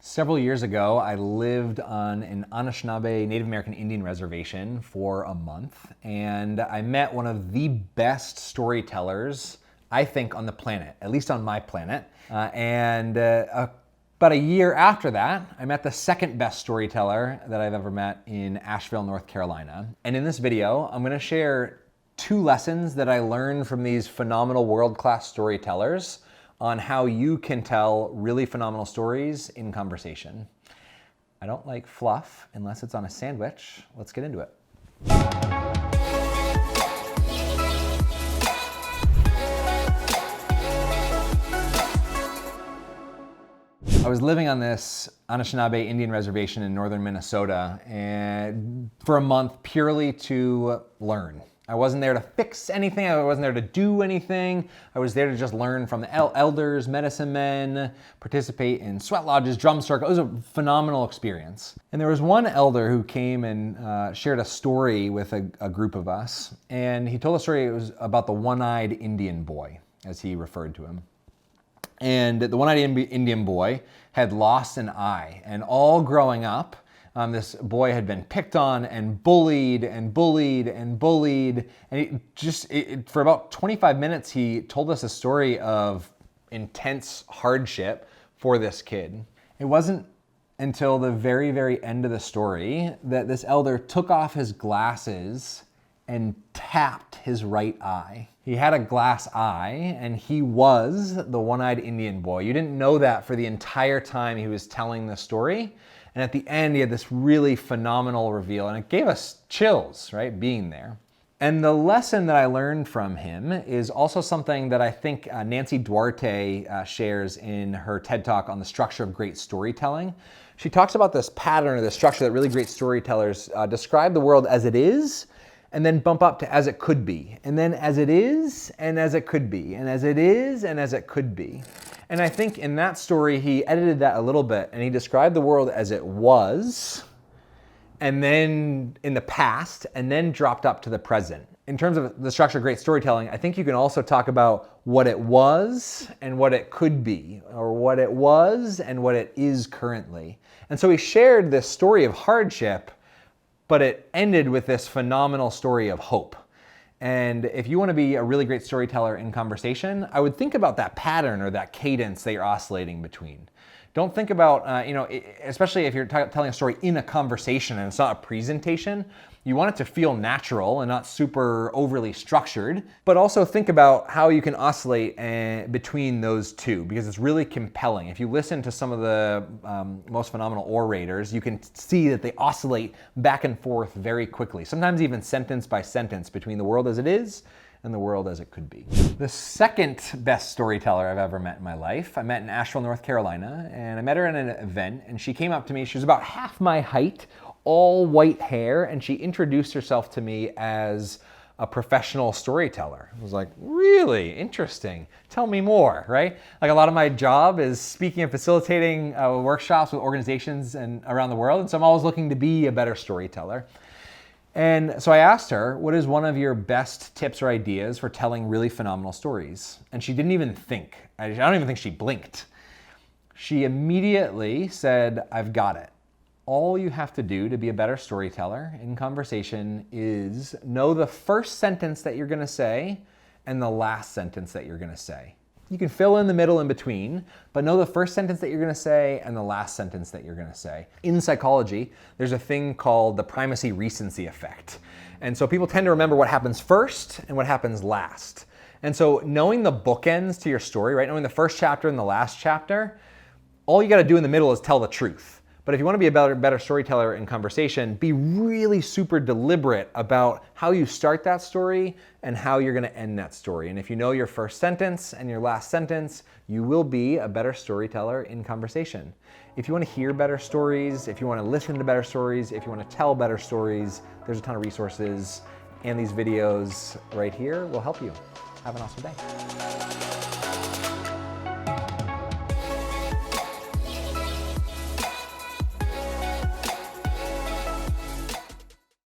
Several years ago, I lived on an Anishinaabe Native American Indian reservation for a month, and I met one of the best storytellers, I think, on the planet, at least on my planet. About a year after that, I met the second best storyteller that I've ever met in Asheville, North Carolina. And in this video, I'm gonna share 2 lessons that I learned from these phenomenal world-class storytellers on how you can tell really phenomenal stories in conversation. I don't like fluff unless it's on a sandwich. Let's get into it. I was living on this Anishinaabe Indian reservation in northern Minnesota and for a month purely to learn. I wasn't there to fix anything, I wasn't there to do anything. I was there to just learn from the elders, medicine men, participate in sweat lodges, drum circles. It was a phenomenal experience. And there was one elder who came and shared a story with a group of us. And he told a story, it was about the one-eyed Indian boy, as he referred to him. And the one-eyed Indian boy had lost an eye. And all growing up, this boy had been picked on and bullied and bullied and bullied. And for about 25 minutes, he told us a story of intense hardship for this kid. It wasn't until the very, very end of the story that this elder took off his glasses and tapped his right eye. He had a glass eye and he was the one-eyed Indian boy. You didn't know that for the entire time he was telling the story. And at the end, he had this really phenomenal reveal, and it gave us chills, right, being there. And the lesson that I learned from him is also something that I think Nancy Duarte shares in her TED Talk on the structure of great storytelling. She talks about this pattern or the structure that really great storytellers describe the world as it is, and then bump up to as it could be, and then as it is, and as it could be, and as it is, and as it could be. And I think in that story, he edited that a little bit, and he described the world as it was, and then in the past, and then dropped up to the present. In terms of the structure of great storytelling, I think you can also talk about what it was and what it could be, or what it was and what it is currently. And so he shared this story of hardship, but it ended with this phenomenal story of hope. And if you want to be a really great storyteller in conversation, I would think about that pattern or that cadence that you're oscillating between. Don't think about, especially if you're telling a story in a conversation and it's not a presentation, you want it to feel natural and not super overly structured, but also think about how you can oscillate between those two, because it's really compelling. If you listen to some of the most phenomenal orators, you can see that they oscillate back and forth very quickly, sometimes even sentence by sentence between the world as it is and the world as it could be. The second best storyteller I've ever met in my life, I met in Asheville, North Carolina, and I met her at an event, and she came up to me, she was about half my height, all white hair, and she introduced herself to me as a professional storyteller. I was like, really interesting. Tell me more, right? Like a lot of my job is speaking and facilitating workshops with organizations and around the world, and so I'm always looking to be a better storyteller. And so I asked her, what is one of your best tips or ideas for telling really phenomenal stories? And she didn't even think. I don't even think she blinked. She immediately said, I've got it. All you have to do to be a better storyteller in conversation is know the first sentence that you're going to say and the last sentence that you're going to say. You can fill in the middle in between, but know the first sentence that you're going to say and the last sentence that you're going to say. In psychology, there's a thing called the primacy recency effect. And so people tend to remember what happens first and what happens last. And so knowing the bookends to your story, right? Knowing the first chapter and the last chapter, all you got to do in the middle is tell the truth. But if you want to be a better storyteller in conversation, be really super deliberate about how you start that story and how you're going to end that story. And if you know your first sentence and your last sentence, you will be a better storyteller in conversation. If you want to hear better stories, if you want to listen to better stories, if you want to tell better stories, there's a ton of resources, and these videos right here will help you. Have an awesome day.